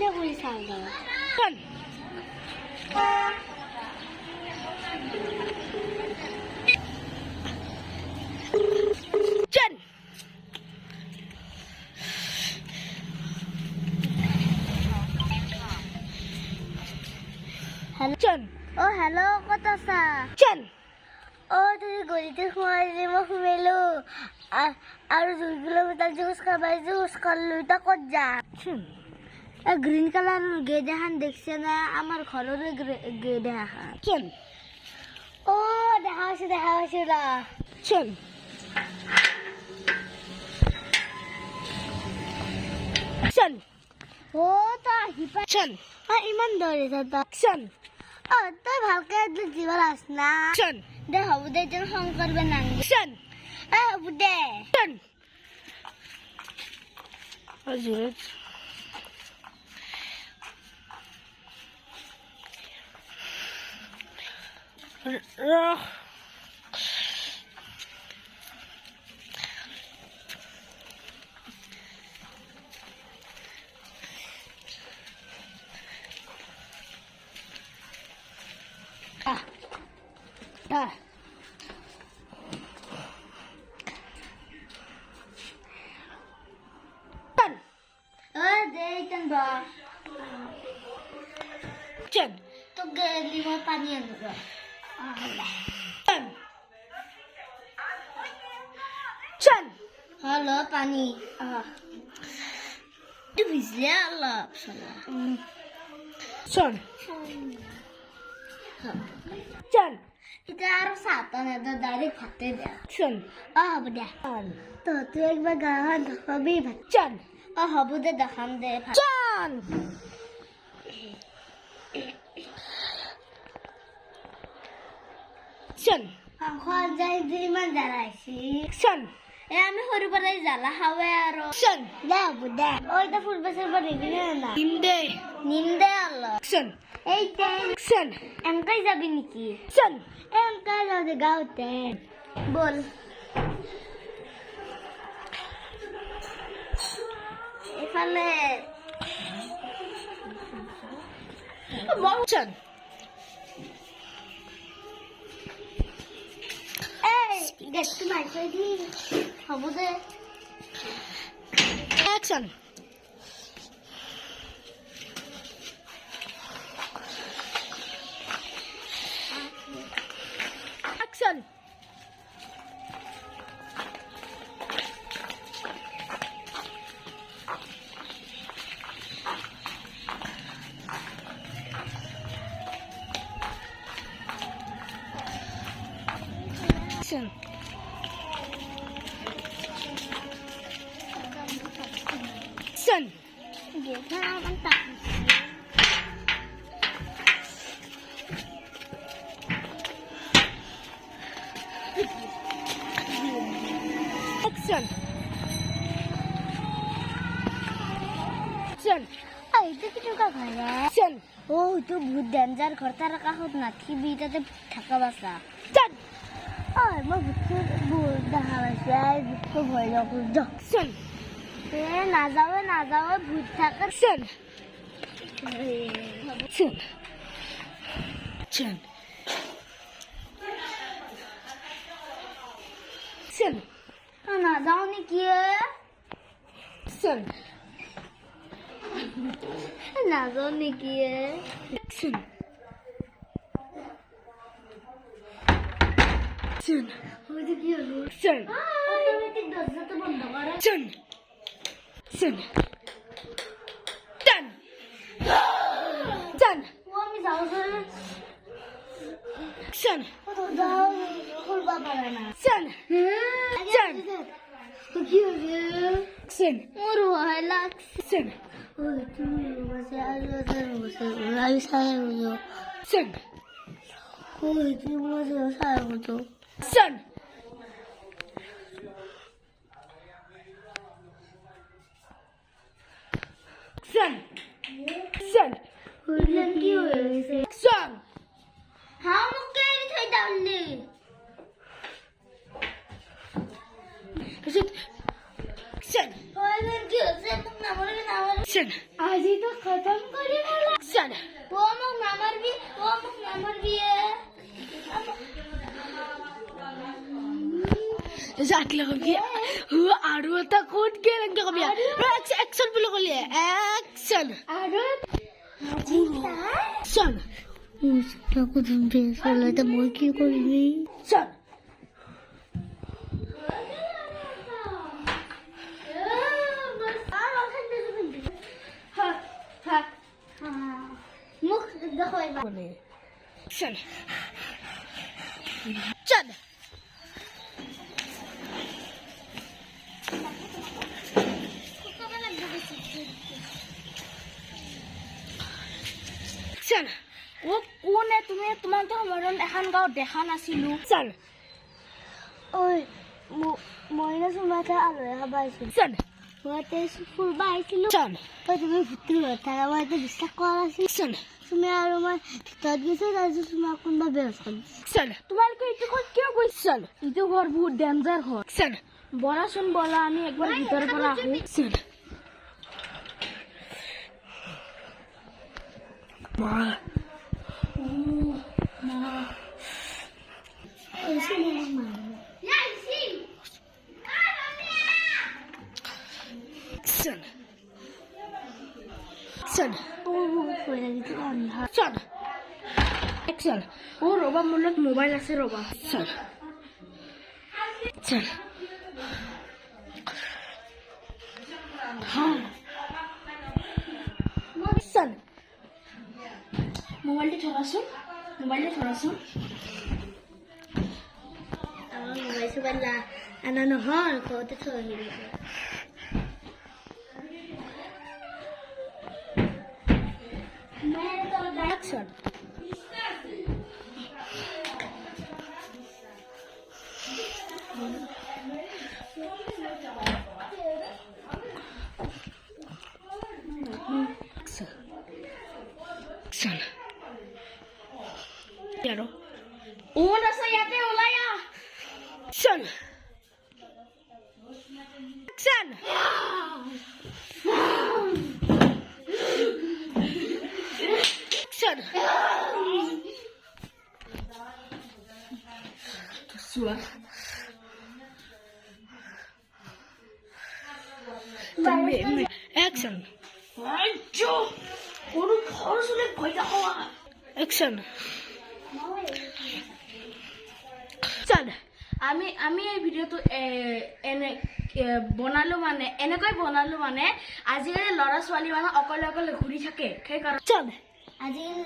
না কই সাদা চল চল হ্যালো চল ও হ্যালো কত আছা চল ও তুমি গলিতে সোমাই যে মই সোমাইলো আৰু 2 কিলোমিটাৰ জুচ খাবাই জুচ করলো এটা কত যা চল গ্রিন কালার গেট এখন দেখছে না আমার ঘরের গেট এখন চল ও দেখা আছে না চল চল ও তা হিপা চল ইমান দৌড়ে তা চল ও তই ভালকে জীবন আস না চল দে হব দে যেন খং করবে না চল হব দে চল Azure. দে ইতান বা চল তো গেলি মই পানি আনব চল চল হ্যালো পানি তুই ভিজলে আল্লাহ চল চল এটা আরো সাত না তো ডাইরেক্ট ভাতে দে চল হব দে চল তো তুই একবার গাওয়া দেখাবি ভাত চল হব দে দেখাম দে ভাত চল চল এখন যাই ইমান দাঁড়াইছি চল আমি সৰু পৰাই জ্বালা খাওৱে আৰু চল দে হ'ব দে ওইটা ফুল বেচার পর নিবি না ইন্দে নিম দে আল্লাহ চল এই চল এমকাই যাবি নেকি চল এমকাই যাও দে গাঁৱতে বল এফালে চল এই গেটটো মাৰি থৈ দি হ'ব দে অ্যাকশন অ্যাকশন অ্যাকশন অ্যাকশন গেটটা আমার তাক অ্যাকশন অ্যাকশন এইটো কেনেকুৱা ঘৰ অ্যাকশন ও এইটো বহুত ডেঞ্জাৰ ঘৰ তাৰ কাষত নাথিবি তাতে থাকা বাচা চল ঐ মই ভূতটো বহুত দেখা পাইছো ভূতটো ভয় নকৰো অ্যাকশন নাযাওঁ ভূত থাকে অ্যাকশন চল চল চল নাযাওঁ নেকি চল নাযাওঁ নেকি অ্যাকশন চল হয়তো কি হলো চল অটোমেটিক দরজাটা বন্ধ করে চল চল চল চল ও আমি যাও ধরে চল যাও খুলবা পারে না চল চল কি হবে চল মোর ভয় লাগছে চল ও তুমি বসে আমি সাহেব বুঝো চল ও তুমি বসে সাহেব বুঝো চল চল চল বললেন কি হয়েছে চল হ্যাঁ মুখে থই দাওনি চল বললেন কি হয়েছে তুমি না বলে না বলে Action. আজি তো খতম কৰি পেলা Action. ও মোক নামাৰবি Exactly. Who are you? Ta code ke lang ka kami? Action pala ko liya. Action. আৰু Action. তাকো তুমি বেছলাতে মই কি কৰিবি Action. মোক দেখুৱাইবা Action. Action. Action. কোনে তুমি তোমাকে মৰণ এখন গাঁও দেখা নাছিলো Action. ঐ মই না তোমাকে আলহী খাব আহিছিলো Action. মই ফুৰিব আহিছিলো Action. তুমি ভিতৰত থাকা মই বিশ্বাস কৰা নাছিলো Action. তুমি আৰু মই ভিতৰত গৈছো তাৰপিছত তোমাক কোনোবা বেৰজ কৰি Action. তোমালোকে এইটো ঘৰ কিয় গৈছা Action. এইটো ঘৰ বহুত ডেঞ্জাৰ ঘৰ Action. বলাচোন বলা আমি একবাৰ ভিতৰৰ পৰা আহো Action. Ma. Action. Action. Action. Action. অ ৰবা মোৰ লগত মোবাইল আছে ৰবা Action. Action. Action. মোবাইলটো থকাচোন আমাৰ মোবাইল চোবাইল আনা নহয় ঘৰতে থৈ আহিলো Action. Action. Claro. Una sayate olaya. Action. Action. Action. Suar. Action. Ayo. Kono khor sule bhaida hawa. Action. Action. আমি এই ভিডিওটো এনে বনালো মানে এনেকৈ বনালো মানে আজিকালি ল'ৰা ছোৱালী মানে অকলে অকলে ঘূৰি থাকে সেইকাৰণে Action. আজিকালি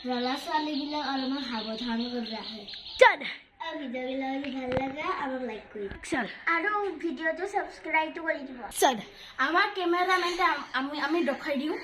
ল'ৰা ছোৱালীবিলাক অলপমান সাৱধান কৰি ৰাখে Action. আৰু ভিডিঅ'বিলাক যদি ভাল লাগে আমাক লাইক কৰি Action. আৰু ভিডিঅ'টো ছাবস্ক্ৰাইবটো কৰি দিব Action. আমাৰ কেমেৰামেনটা আমি দেখাই দিওঁ